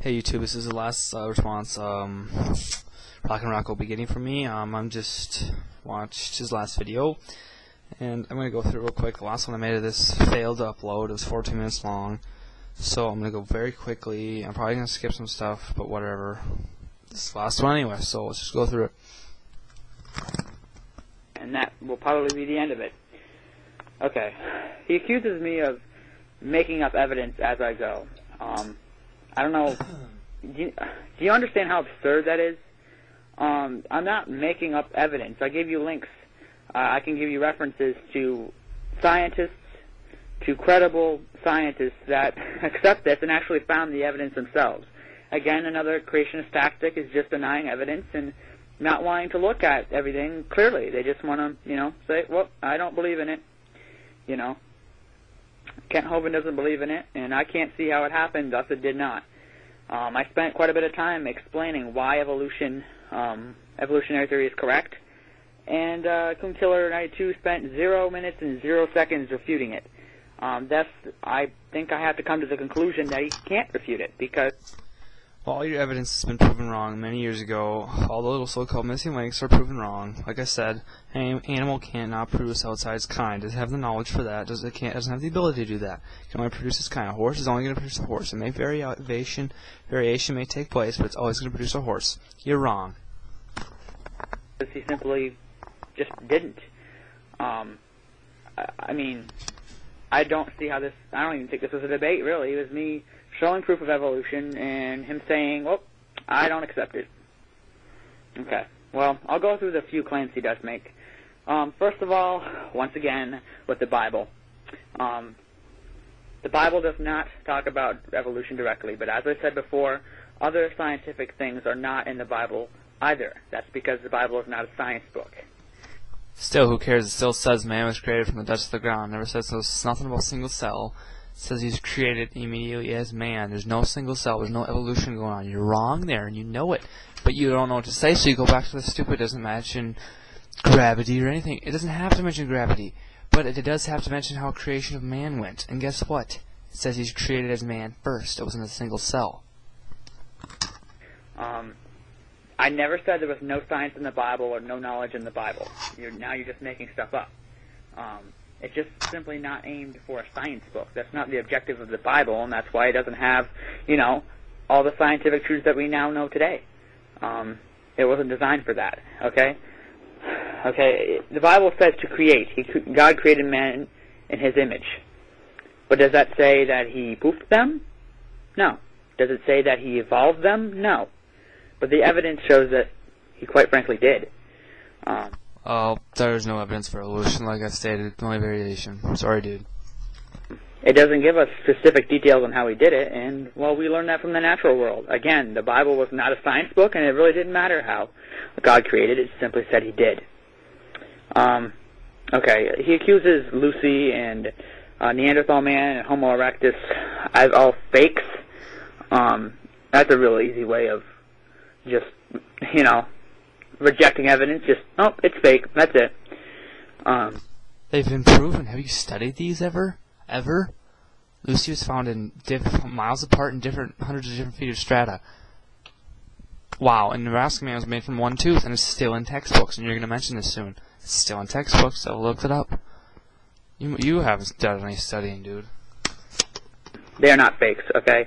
Hey YouTube, this is the last response Rockandrock will be getting from me. I'm just watched his last video, and I'm going to go through it real quick. The last one I made of this failed to upload. It was 14 minutes long, so I'm going to go very quickly. I'm probably going to skip some stuff, but whatever. This is the last one anyway, so let's just go through it. And that will probably be the end of it. Okay. He accuses me of making up evidence as I go. I don't know. Do you understand how absurd that is? I'm not making up evidence. I gave you links. I can give you references to scientists, to credible scientists that accept this and actually found the evidence themselves. Again, another creationist tactic is just denying evidence and not wanting to look at everything clearly. They just want to, say, well, I don't believe in it. Kent Hovind doesn't believe in it, and I can't see how it happened, thus it did not. I spent quite a bit of time explaining why evolutionary theory is correct, and Coonkiller92 spent 0 minutes and 0 seconds refuting it. I think I have to come to the conclusion that he can't refute it, because... Well, all your evidence has been proven wrong many years ago. All the little so-called missing links are proven wrong. Like I said, an animal cannot produce outside its kind. It doesn't have the knowledge for that. It doesn't have the ability to do that. It can only produce its kind. A horse is only going to produce a horse. It may variation may take place, but it's always going to produce a horse. You're wrong. He simply just didn't. I mean, I don't see how this... I don't even think this was a debate, really. It was me showing proof of evolution and him saying, well, I don't accept it. Okay. Well, I'll go through the few claims he does make. First of all, once again, with the Bible. The Bible does not talk about evolution directly, but as I said before, other scientific things are not in the Bible either. That's because the Bible is not a science book. Still, who cares? It still says man was created from the dust of the ground. It never says nothing about single cell. It says he's created immediately as man. There's no single cell. There's no evolution going on. You're wrong there, and you know it. But you don't know what to say, so you go back to the stupid. It doesn't mention gravity or anything. It doesn't have to mention gravity, but it does have to mention how creation of man went. And guess what? It says he's created as man first. It wasn't a single cell. I never said there was no science in the Bible or no knowledge in the Bible. Now you're just making stuff up. It's just simply not aimed for a science book. That's not the objective of the Bible, and that's why it doesn't have, all the scientific truths that we now know today. It wasn't designed for that, okay? Okay, the Bible says to create. God created man in his image. But does that say that he poofed them? No. Does it say that he evolved them? No. But the evidence shows that he quite frankly did. There's no evidence for evolution, like I stated. Only variation. Sorry, dude. It doesn't give us specific details on how he did it, and, well, we learned that from the natural world. Again, the Bible was not a science book, and it really didn't matter how God created it. It simply said he did. Okay, he accuses Lucy and Neanderthal man and Homo erectus as all fakes. That's a real easy way of just, rejecting evidence. Just, oh, it's fake. That's it. They've been proven. Have you studied these ever? Ever? Lucy was found in miles apart in hundreds of different feet of strata. Wow, and Nebraska man was made from one tooth, and it's still in textbooks, and you're going to mention this soon. It's still in textbooks, so look it up. You haven't done any studying, dude. They are not fakes, okay?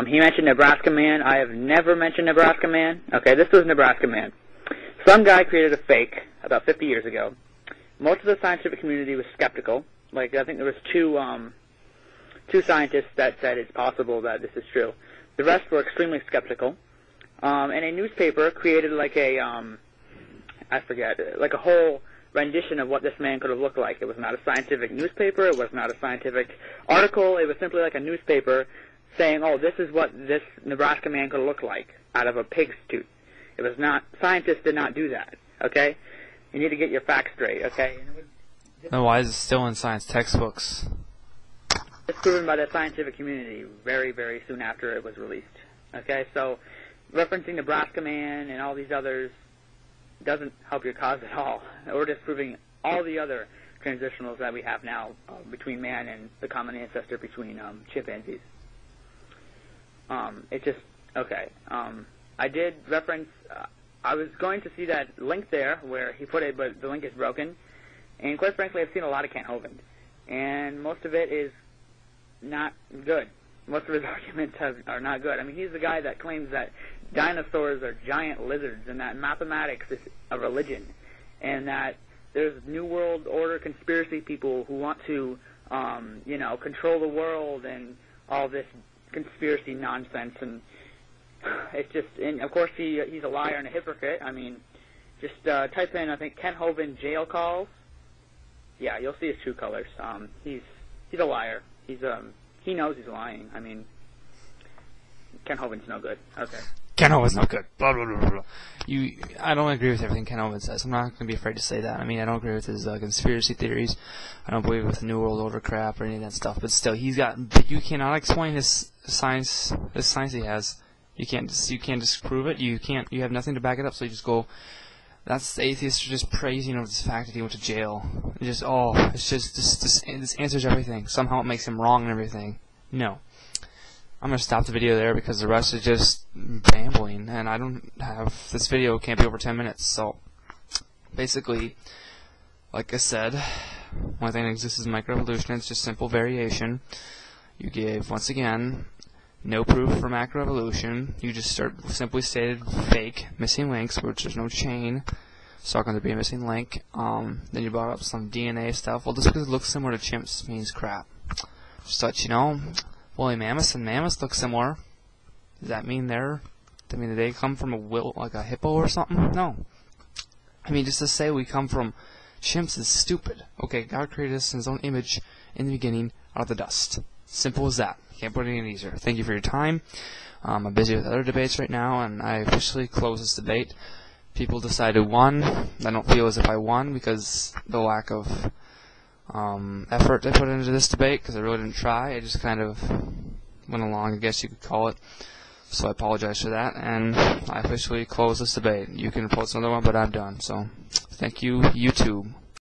He mentioned Nebraska man. I have never mentioned Nebraska man. Okay, this was Nebraska man. Some guy created a fake about 50 years ago. Most of the scientific community was skeptical. I think there was two scientists that said it's possible that this is true. The rest were extremely skeptical. And a newspaper created like a whole rendition of what this man could have looked like. It was not a scientific newspaper. It was not a scientific article. It was simply like a newspaper saying, oh, this is what this Nebraska man could look like out of a pig's tooth. It was not, scientists did not do that, okay? You need to get your facts straight, okay? Then why is it still in science textbooks? It's proven by the scientific community very, very soon after it was released, okay? So referencing Nebraska man and all these others doesn't help your cause at all. We're just proving all the other transitionals that we have now between man and the common ancestor between chimpanzees. It just Okay. I did reference. I was going to see that link there where he put it, but the link is broken. And quite frankly, I've seen a lot of Kent Hovind, and most of it is not good. Most of his arguments are not good. I mean, he's the guy that claims that dinosaurs are giant lizards, and that mathematics is a religion, and that there's New World Order conspiracy people who want to, control the world and all this conspiracy nonsense. And it's just, and of course he's a liar and a hypocrite. I mean, just type in, I think, Kent Hovind jail calls. Yeah, you'll see his true colors. He's a liar. He knows he's lying. I mean, Kent Hovind's no good. Okay. Kent Hovind's no good. Blah, blah, blah, blah, blah. I don't agree with everything Kent Hovind says. I'm not going to be afraid to say that. I mean, I don't agree with his conspiracy theories. I don't believe with the New World Order crap or any of that stuff. But still, you cannot explain his science he has. You can't disprove it. You have nothing to back it up. So you just go. That's the atheists are just praising over this fact that he went to jail. This answers everything. Somehow it makes him wrong and everything. No. I'm going to stop the video there because the rest is just rambling, and I don't have, this video can't be over 10 minutes, so basically, like I said, one thing that exists is microevolution. It's just simple variation. You give, once again, no proof for macroevolution. You just simply stated fake, missing links, which there's no chain, so going to be a missing link. Then you brought up some DNA stuff. Well, just because it looks similar to chimps means crap. Such, woolly mammoths and mammoths look similar. Does that mean they come from like a hippo or something? No. I mean, just to say we come from chimps is stupid. Okay, God created us in His own image in the beginning out of the dust. Simple as that. Can't put it any easier. Thank you for your time. I'm busy with other debates right now, and I officially close this debate. People decided who won. I don't feel as if I won because the lack of effort I put into this debate, because I really didn't try. I just kind of went along, I guess you could call it. So I apologize for that, and I officially close this debate. You can post another one, but I'm done. So thank you, YouTube.